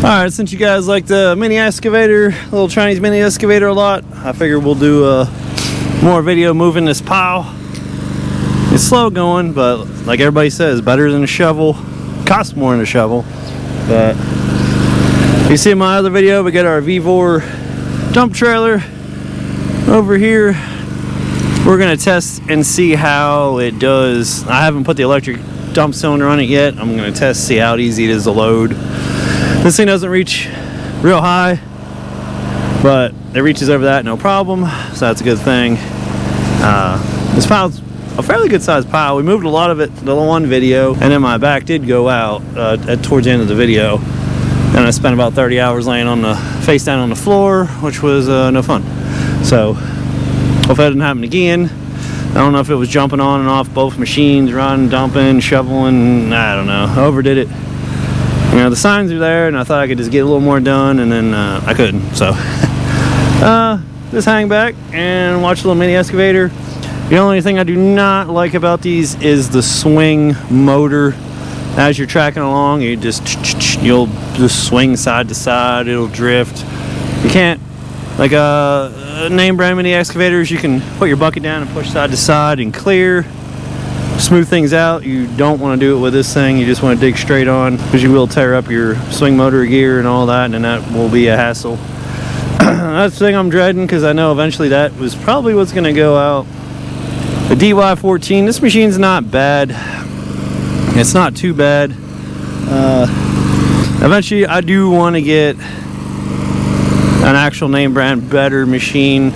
Alright, since you guys like the mini excavator, little Chinese mini excavator a lot, I figured we'll do more video moving this pile. It's slow going, but like everybody says, better than a shovel. Costs more than a shovel. But you see in my other video, we got our vevor dump trailer over here. We're gonna test and see how it does. I haven't put the electric dump cylinder on it yet. I'm gonna test, see how easy it is to load. This thing doesn't reach real high, but it reaches over that no problem, so that's a good thing. This pile's a fairly good sized pile. We moved a lot of it in the one video, and then my back did go out towards the end of the video, and I spent about 30 hours laying on the face down on the floor, which was no fun. So hope that didn't happen again. I don't know if it was jumping on and off both machines, running, dumping, shoveling, I don't know. I overdid it. You know, the signs are there, and I thought I could just get a little more done, and then I couldn't. So just hang back and watch the little mini excavator. The only thing I do not like about these is the swing motor. As you're tracking along, you'll just swing side to side. It'll drift. You can't, like name brand mini excavators, you can put your bucket down and push side to side and clear, smooth things out. You don't want to do it with this thing. You just want to dig straight on, because you will tear up your swing motor gear and all that, and that will be a hassle. That's the thing I'm dreading, because I know eventually that was probably what's going to go out. The DY14, this machine's not bad. It's not too bad. Eventually I do want to get an actual name brand better machine.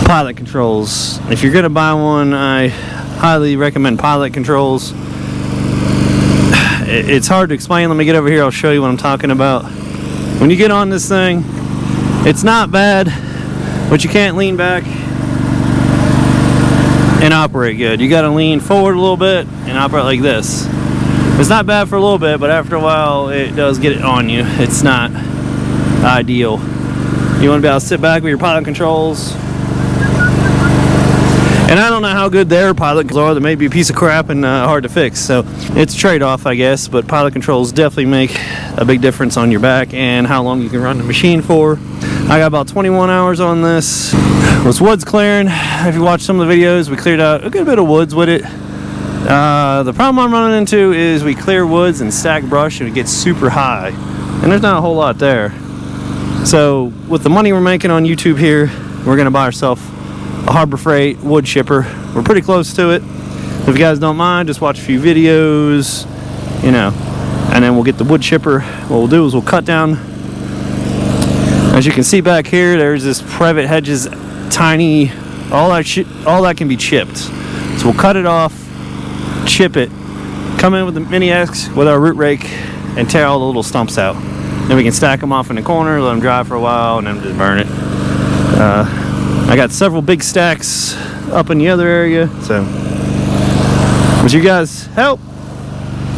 Pilot controls. If you're going to buy one, I highly recommend Pilot controls. It's hard to explain. Let me get over here. I'll show you what I'm talking about. When you get on this thing, it's not bad, but you can't lean back and operate good. You got to lean forward a little bit and operate like this. It's not bad for a little bit, but after a while it does get it on you. It's not ideal. You want to be able to sit back with your pilot controls. And I don't know how good their pilot controls are. They may be a piece of crap and hard to fix. So it's a trade-off, I guess. But pilot controls definitely make a big difference on your back and how long you can run the machine for. I got about 21 hours on this. Was woods clearing. If you watch some of the videos, we cleared out a good bit of woods with it. The problem I'm running into is we clear woods and stack brush and it gets super high. And there's not a whole lot there. So with the money we're making on YouTube here, we're going to buy ourselves a Harbor Freight wood chipper. We're pretty close to it. If you guys don't mind, just watch a few videos, you know, and then we'll get the wood chipper. What we'll do is we'll cut down. As you can see back here, there's this privet hedges, tiny, all that can be chipped. So we'll cut it off, chip it, come in with the mini X with our root rake and tear all the little stumps out. Then we can stack them off in the corner, let them dry for a while, and then just burn it. I got several big stacks up in the other area, so with you guys help,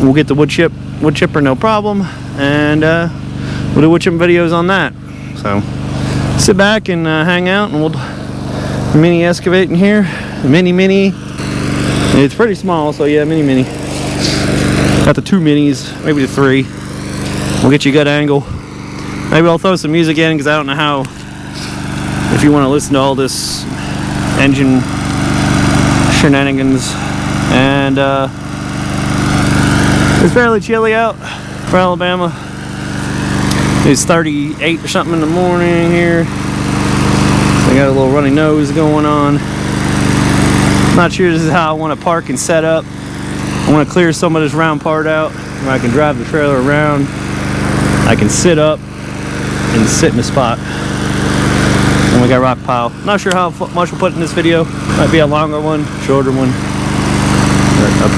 we'll get the wood chipper no problem, and we'll do wood chip videos on that. So sit back and hang out, and we'll mini excavate in here. Mini. It's pretty small, so yeah, mini. Got the 2 minis, maybe the 3. We'll get you a good angle. Maybe I'll throw some music in, because I don't know how. If you want to listen to all this engine shenanigans. And it's fairly chilly out for Alabama. It's 38 or something in the morning here. I got a little runny nose going on. Not sure this is how I want to park and set up. I want to clear some of this round part out where I can drive the trailer around. I can sit up and sit in the spot. And we got a rock pile. Not sure how much we'll put in this video. Might be a longer one, shorter one. But I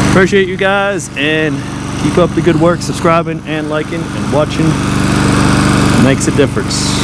appreciate you guys, and keep up the good work, subscribing and liking and watching. It makes a difference.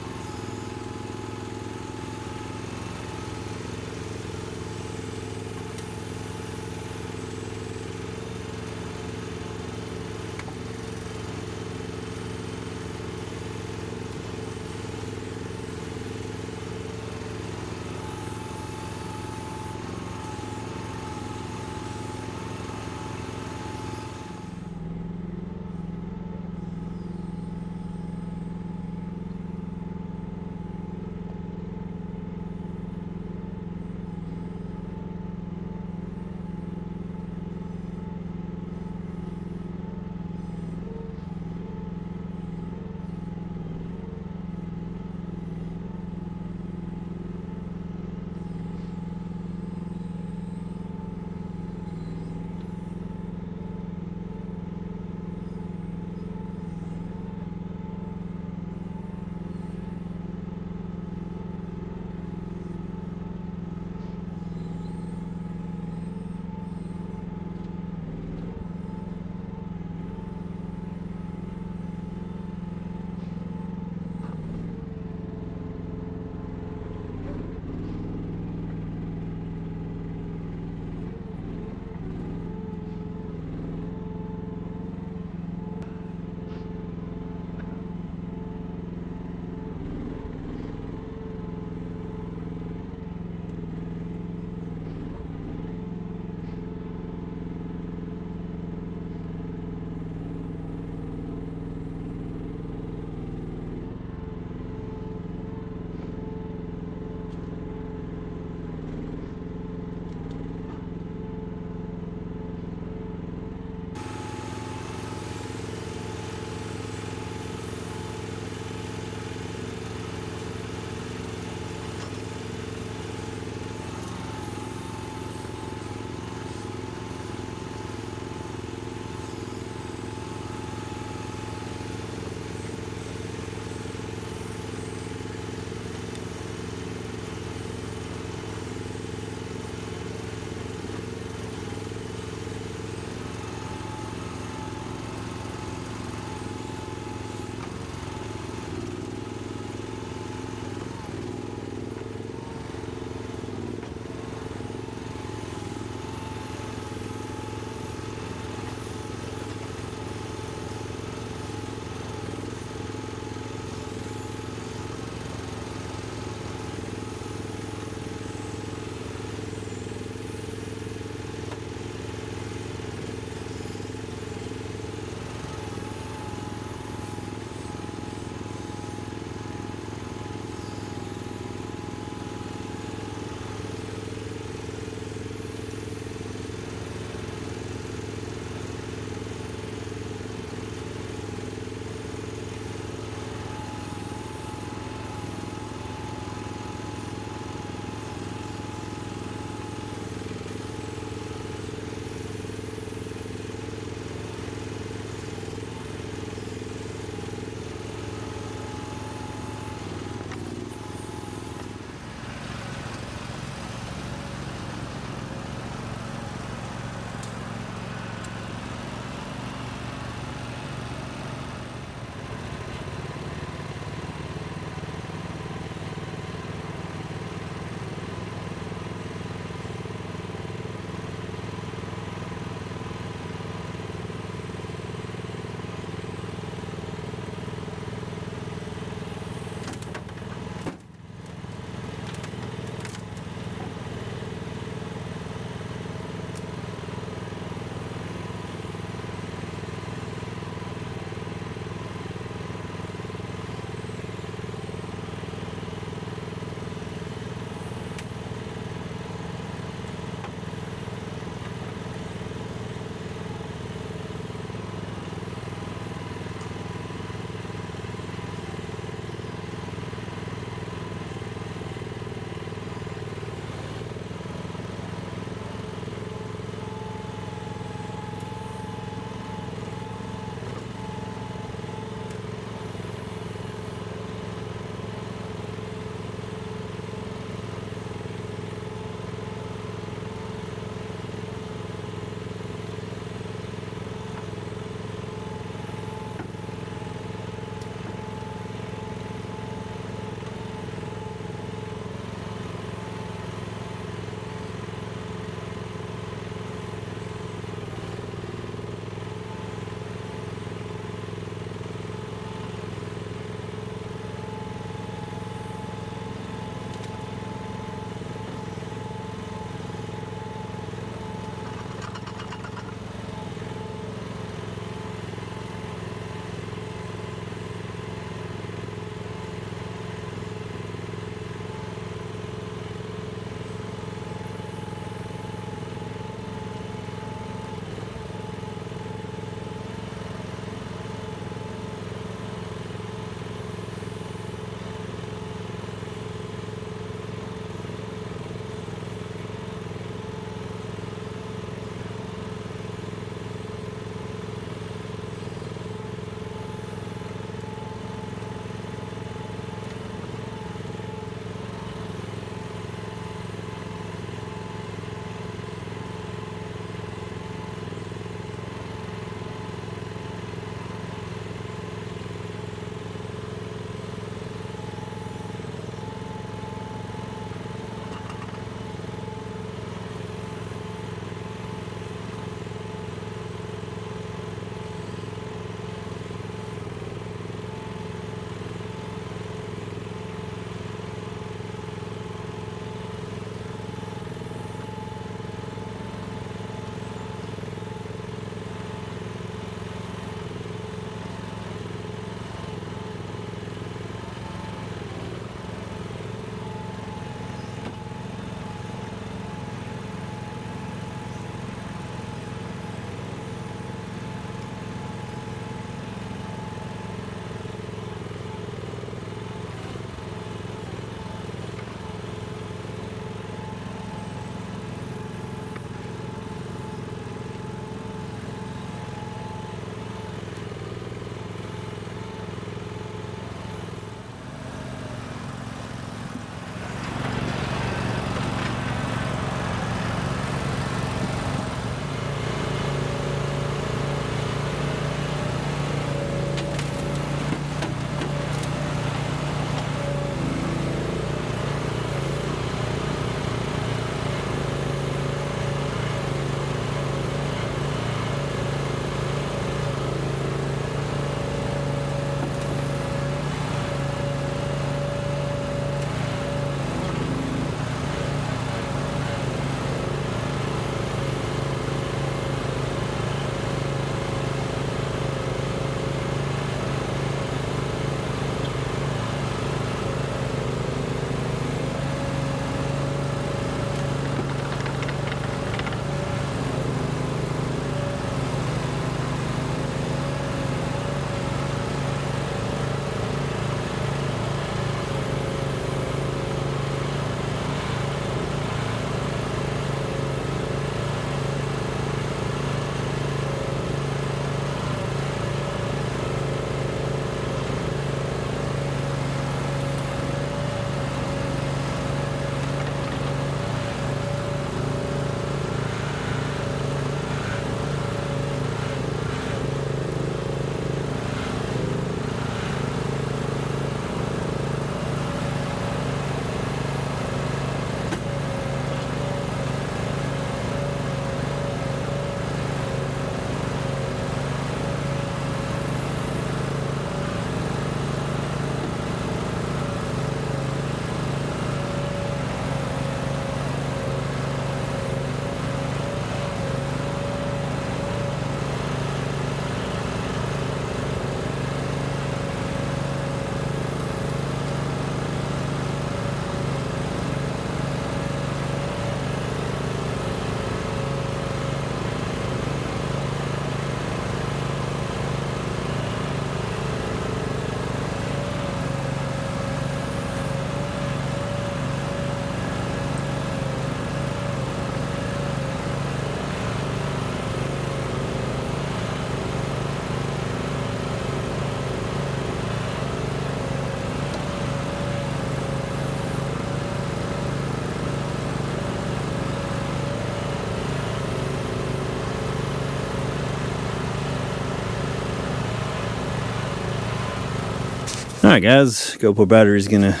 Alright guys, GoPro battery's gonna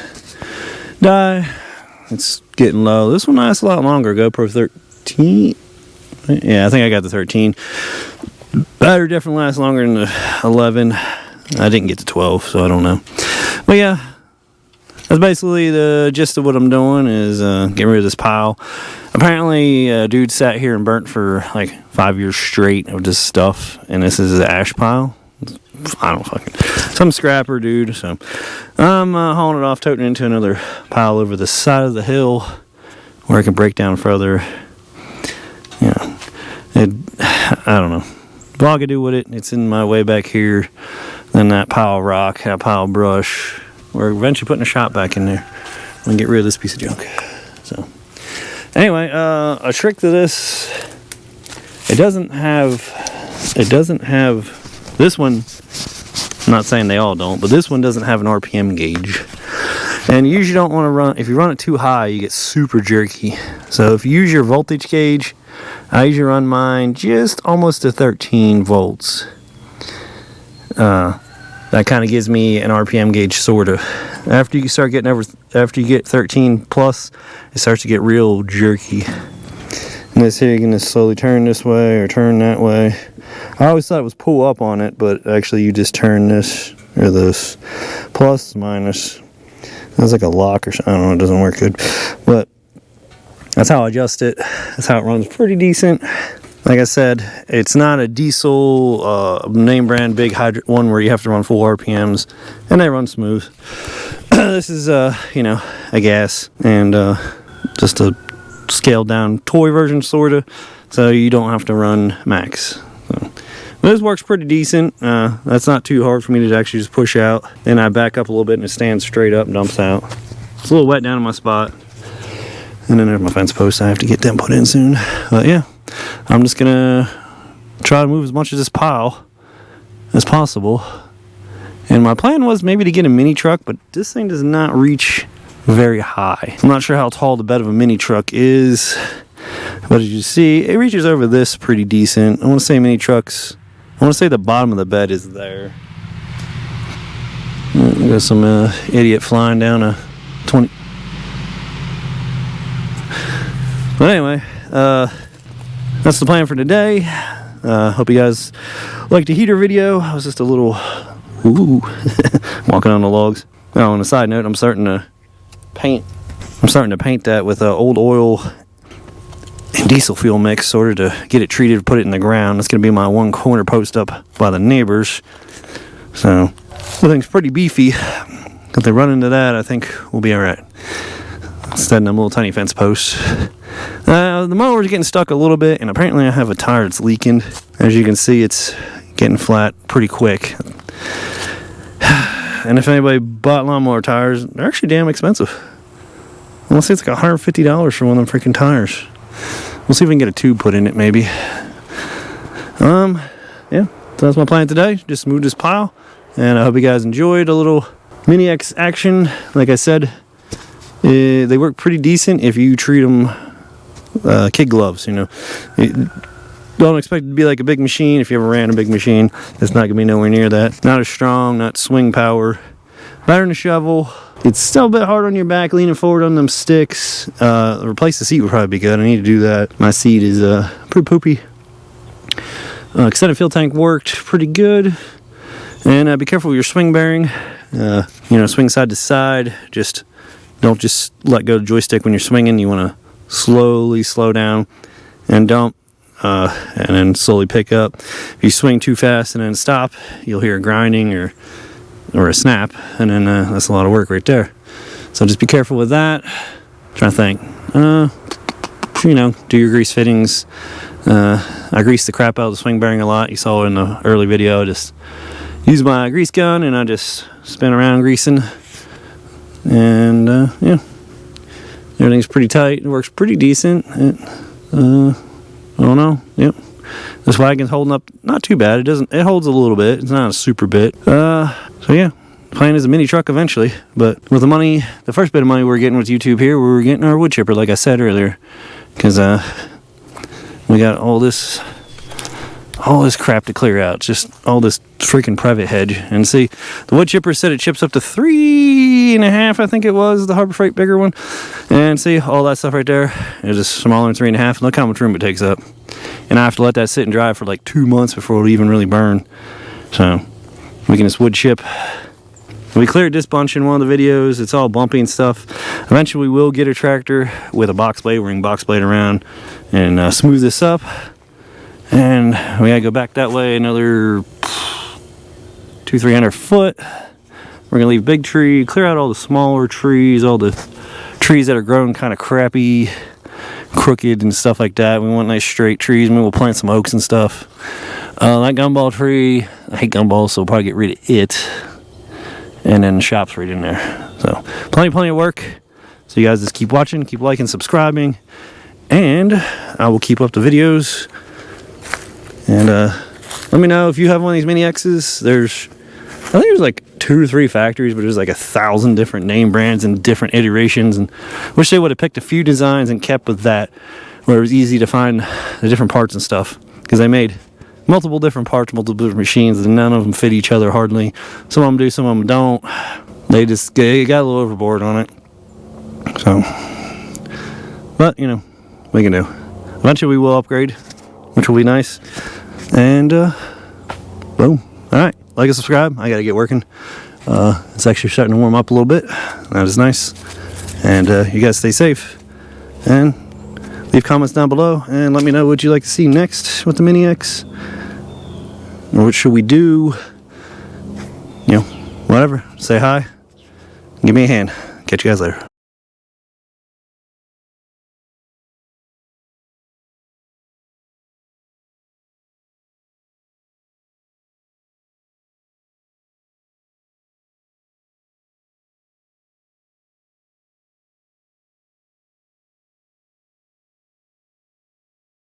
die. It's getting low. This one lasts a lot longer. GoPro 13. Yeah, I think I got the 13. Battery definitely lasts longer than the 11. I didn't get to 12, so I don't know. But yeah, that's basically the gist of what I'm doing, is getting rid of this pile. Apparently, a dude sat here and burnt for like 5 years straight of this stuff, and this is the ash pile. I don't fucking... Some scrapper dude, so I'm hauling it off, toting it into another pile over the side of the hill where I can break down further. Yeah, I don't know. All I can do with it, it's in my way back here. Then that pile of rock, that pile of brush. We're eventually putting a shop back in there and get rid of this piece of junk. So anyway, a trick to this, it doesn't have this one. I'm not saying they all don't, but this one doesn't have an RPM gauge. And you usually don't want to run, if you run it too high, you get super jerky. So if you use your voltage gauge, I usually run mine just almost to 13 volts. That kind of gives me an RPM gauge, sort of. After you start getting after you get 13 plus, it starts to get real jerky. And this here, you're gonna slowly turn this way or turn that way. I always thought it was pull up on it, but actually you just turn this or this, plus, minus. That's like a lock or something. I don't know, it doesn't work good. But that's how I adjust it. That's how it runs pretty decent. Like I said, it's not a diesel name brand big one where you have to run full RPMs, and they run smooth. This is you know, a gas and just a scaled down toy version, sorta, so you don't have to run max. So this works pretty decent. That's not too hard for me to actually just push out. Then I back up a little bit and it stands straight up and dumps out. It's a little wet down in my spot. And then there's my fence posts. I have to get them put in soon. But yeah, I'm just gonna try to move as much of this pile as possible. And my plan was maybe to get a mini truck, but this thing does not reach very high. I'm not sure how tall the bed of a mini truck is, but as you see, it reaches over this pretty decent. I want to say mini trucks, I want to say the bottom of the bed is there. Got some idiot flying down a 20. But anyway, that's the plan for today. Hope you guys liked the heater video. I was just a little walking on the logs. Oh, on a side note, I'm starting to paint that with old oil and diesel fuel mix, sort of to get it treated, put it in the ground. That's gonna be my one corner post up by the neighbors. So the thing's pretty beefy. If they run into that, I think we'll be all right. Instead of them little tiny fence posts. The mower's getting stuck a little bit, and apparently I have a tire that's leaking. As you can see, it's getting flat pretty quick. And if anybody bought lawnmower tires, they're actually damn expensive. I want to say it's like $150 for one of them freaking tires. We'll see if we can get a tube put in it, maybe. Yeah, so that's my plan today. Just move this pile, and I hope you guys enjoyed a little mini X action. Like I said, they work pretty decent if you treat them kid gloves, you know. Don't expect it to be like a big machine. If you ever ran a big machine, it's not gonna be nowhere near that. Not as strong, not swing power. Better than a shovel. It's still a bit hard on your back, leaning forward on them sticks. Replace the seat would probably be good. I need to do that. My seat is pretty poopy. Extended fuel tank worked pretty good. And be careful with your swing bearing. You know, swing side to side. Don't just let go of the joystick when you're swinging. You want to slowly slow down and dump, and then slowly pick up. If you swing too fast and then stop, you'll hear a grinding or a snap, and then that's a lot of work right there. So just be careful with that. Trying to think. You know, do your grease fittings. I grease the crap out of the swing bearing a lot. You saw in the early video. I just use my grease gun and I just spin around greasing. And yeah, everything's pretty tight. It works pretty decent. I don't know. Yep, this wagon's holding up not too bad. It holds a little bit. It's not a super bit. So yeah, plan is a mini truck eventually. But with the first bit of money we're getting with YouTube here, we were getting our wood chipper, like I said earlier, because we got all this all this crap to clear out, just all this freaking privet hedge. And see, the wood chipper said it chips up to 3.5, I think it was, the Harbor Freight bigger one. And see, all that stuff right there is just smaller than 3.5. Look how much room it takes up. And I have to let that sit and dry for like 2 months before it'll even really burn. So we can just wood chip. We cleared this bunch in one of the videos. It's all bumpy and stuff. Eventually we will get a tractor with a box blade. We're going to box blade around and smooth this up. And we gotta go back that way another 200-300 foot. We're gonna leave big tree, clear out all the smaller trees, all the trees that are growing kind of crappy, crooked and stuff like that. We want nice straight trees. Maybe we'll plant some oaks and stuff. That gumball tree, I hate gumballs, so we'll probably get rid of it. And then the shop's right in there. So plenty of work. So you guys just keep watching, keep liking, subscribing, and I will keep up the videos. And let me know if you have one of these Mini X's. I think there's like 2 or 3 factories, but there's like 1,000 different name brands and different iterations. And wish they would have picked a few designs and kept with that, where it was easy to find the different parts and stuff. Because they made multiple different parts, multiple different machines, and none of them fit each other hardly. Some of them do, some of them don't. They got a little overboard on it. So, but you know, we can do. Eventually we will upgrade, which will be nice. And boom. Alright, like and subscribe. I gotta get working. It's actually starting to warm up a little bit. That is nice. And you guys stay safe. And leave comments down below and let me know what you'd like to see next with the Mini X. Or what should we do? You know, whatever. Say hi. Give me a hand. Catch you guys later.